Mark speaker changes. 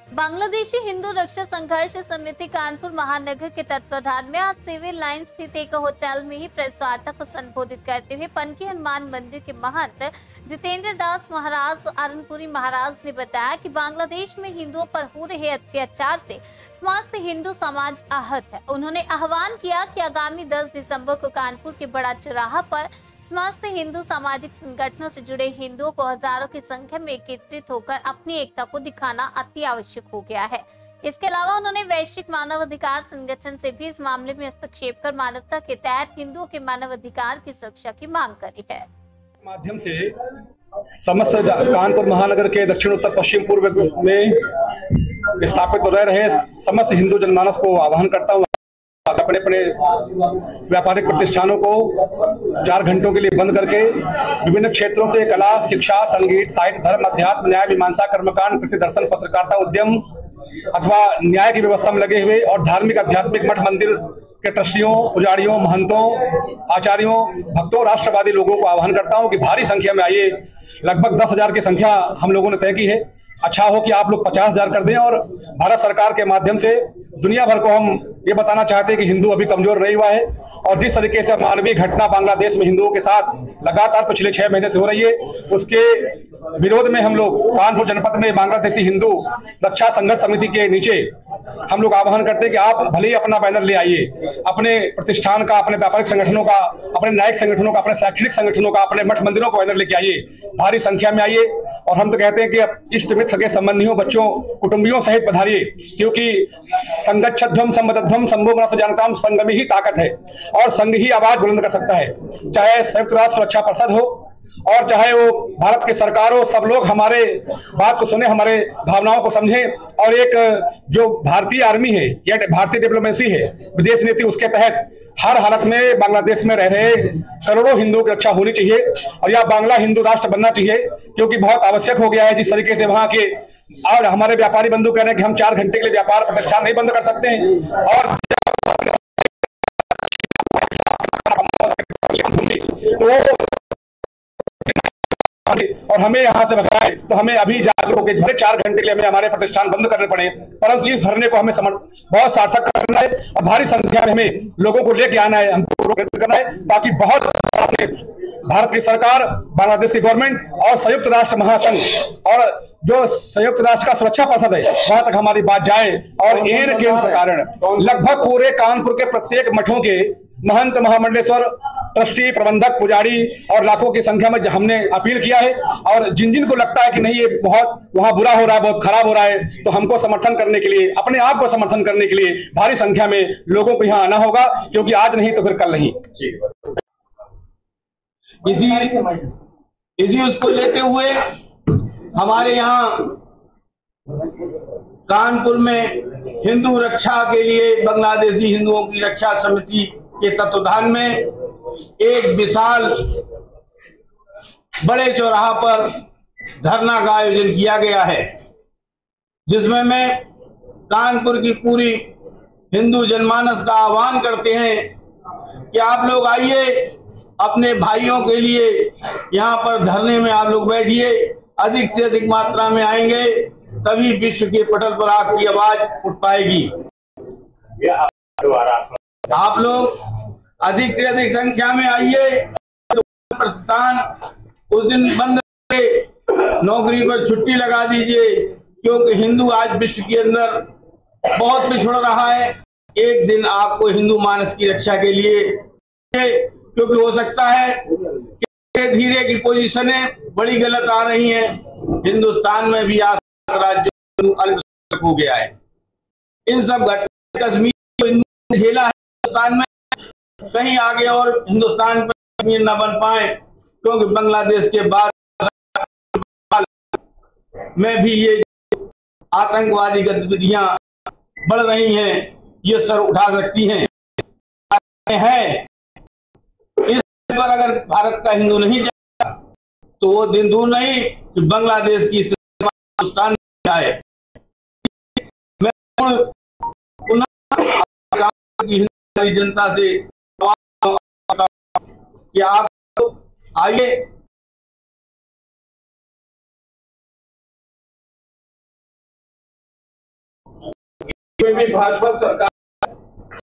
Speaker 1: बांग्लादेशी हिंदू रक्षा संघर्ष समिति कानपुर महानगर के तत्वाधान में आज सिविल लाइन स्थित एक होटल में ही प्रेस वार्ता को संबोधित करते हुए पनकी हनुमान मंदिर के महंत जितेंद्र दास महाराज आरनपुरी महाराज ने बताया कि बांग्लादेश में हिंदुओं पर हो रहे अत्याचार से समस्त हिंदू समाज आहत है। उन्होंने आह्वान किया कि आगामी 10 दिसंबर को कानपुर के बड़ा चौराहा पर समस्त हिंदू सामाजिक संगठनों से जुड़े हिंदुओं को हजारों की संख्या में एकत्रित होकर अपनी एकता को दिखाना अति आवश्यक हो गया है। इसके अलावा उन्होंने वैश्विक मानव अधिकार संगठन से भी इस मामले में हस्तक्षेप कर मानवता के तहत हिंदुओं के मानव अधिकार की सुरक्षा की मांग करी है।
Speaker 2: माध्यम से समस्त कानपुर महानगर के दक्षिण उत्तर पश्चिम पूर्व में स्थापित रह रहे समस्त हिंदू जनमानस को आह्वान करता हूँ अपने अपने व्यापारिक प्रतिष्ठानों को 4 घंटों के लिए बंद करके विभिन्न क्षेत्रों से कला, शिक्षा, संगीत, साहित्य, धर्म, अध्यात्म, न्याय, मीमांसा, कर्मकांड, कृषि, दर्शन, पत्रकारिता, उद्यम अथवा न्याय की व्यवस्था में लगे हुए और धार्मिक आध्यात्मिक मठ मंदिर के ट्रस्टियों, पुजारियों, महंतों, आचार्यों, भक्तों, राष्ट्रवादी लोगों को आह्वान करता हूं कि भारी संख्या में आइए। लगभग 10,000 की संख्या हम लोगों ने तय की है। अच्छा हो कि आप लोग 50,000 कर दें और भारत सरकार के माध्यम से दुनिया भर को हम ये बताना चाहते हैं कि हिंदू अभी कमजोर नहीं हुआ है और जिस तरीके से मानवीय घटना बांग्लादेश में हिंदुओं के साथ लगातार पिछले 6 महीने से हो रही है, उसके विरोध में हम लोग कानपुर जनपद में बांग्लादेशी हिंदू रक्षा संघर्ष समिति के नीचे हम लोग आह्वान करते हैं कि आप भले ही अपना बैनर ले आइए, अपने प्रतिष्ठान का, अपने व्यापारिक संगठनों का, अपने न्यायिक संगठनों का, अपने शैक्षणिक संगठनों का, अपने मठ मंदिरों को बैनर लेके आइए, भारी संख्या में आइए। और हम तो कहते हैं कि इष्ट मित्र, सगे संबंधियों, बच्चों, कुटुंबियों सहित पधारिए, क्योंकि संगच्छध्वम संबद्धध्वम संभोगना से जानताम, संघ में ही ताकत है और संघ ही आवाज बुलंद कर सकता है। चाहे संयुक्त राष्ट्र सुरक्षा परिषद हो और चाहे वो भारत की सरकार हो, सब लोग हमारे बात को सुने, हमारे भावनाओं को समझें और एक जो भारतीय आर्मी है या भारतीय डिप्लोमेसी है, विदेश नीति, उसके तहत हर हालत में बांग्लादेश में रह रहे करोड़ों हिंदुओं की रक्षा होनी चाहिए और यह बांग्ला हिंदू राष्ट्र बनना चाहिए, क्योंकि बहुत आवश्यक हो गया है। जिस तरीके से वहां के और हमारे व्यापारी बंधु कह रहे हैं कि हम 4 घंटे के लिए व्यापार प्रतिष्ठान नहीं बंद कर सकते हैं और और हमें यहाँ से भगाना है तो हमें अभी जागरूक होकर भले 4 घंटे के लिए हमें हमारे प्रतिष्ठान बंद करने पड़े, परंतु इस धरने को हमें बहुत सार्थक करना है और भारी संख्या में हमें लोगों को लेके आना है, हमको करना है, ताकि बहुत भारत की सरकार, बांग्लादेश की गवर्नमेंट और संयुक्त राष्ट्र महासंघ और जो संयुक्त राष्ट्र का सुरक्षा परिषद है वहां तक हमारी बात जाए। और एन के कारण लगभग पूरे कानपुर के प्रत्येक मठों के महंत, महामंडलेश्वर, ट्रस्टी, प्रबंधक, पुजारी और लाखों की संख्या में हमने अपील किया है और जिन जिन को लगता है कि नहीं ये बहुत वहां बुरा हो रहा है, बहुत खराब हो रहा है, तो हमको समर्थन करने के लिए, अपने आप को समर्थन करने के लिए भारी संख्या में लोगों को यहाँ आना होगा, क्योंकि आज नहीं तो फिर कल नहीं।
Speaker 3: इसी उसको लेते हुए हमारे यहाँ कानपुर में हिंदू रक्षा के लिए बांग्लादेशी हिंदुओं की रक्षा समिति के तत्वाधान में एक विशाल बड़े चौराहा पर धरना का आयोजन किया गया है, जिसमें मैं कानपुर की पूरी हिंदू जनमानस का आह्वान करते हैं कि आप लोग आइए, अपने भाइयों के लिए यहाँ पर धरने में आप लोग बैठिए। अधिक से अधिक मात्रा में आएंगे तभी विश्व के पटल पर आपकी आवाज उठ पाएगी। आप लोग अधिक से अधिक संख्या में आइए। प्रतिष्ठान उस दिन बंद करके नौकरी पर छुट्टी लगा दीजिए, क्योंकि हिंदू आज विश्व के अंदर बहुत पिछड़ रहा है। एक दिन आपको हिंदू मानस की रक्षा के लिए, क्योंकि हो सकता है कि धीरे की पोजीशनें बड़ी गलत आ रही हैं, हिंदुस्तान में भी आज राज्य अल्पसंख्यक हो गया है। इन सब घटना कश्मीर को हिंदू ने झेला है, हिंदुस्तान में कहीं आगे और हिंदुस्तान पर कश्मीर न बन पाए, क्योंकि बांग्लादेश के बाद में भी ये आतंकवादी गतिविधियां बढ़ रही हैं, ये सर उठा सकती हैं। इस पर अगर भारत का हिंदू नहीं जाएगा तो वो दिन दूर नहीं कि बांग्लादेश की स्थिति हिंदुस्तान में आए। मैं पुनः हिंदू जनता से कि आप आइए, में भी भाजपा सरकार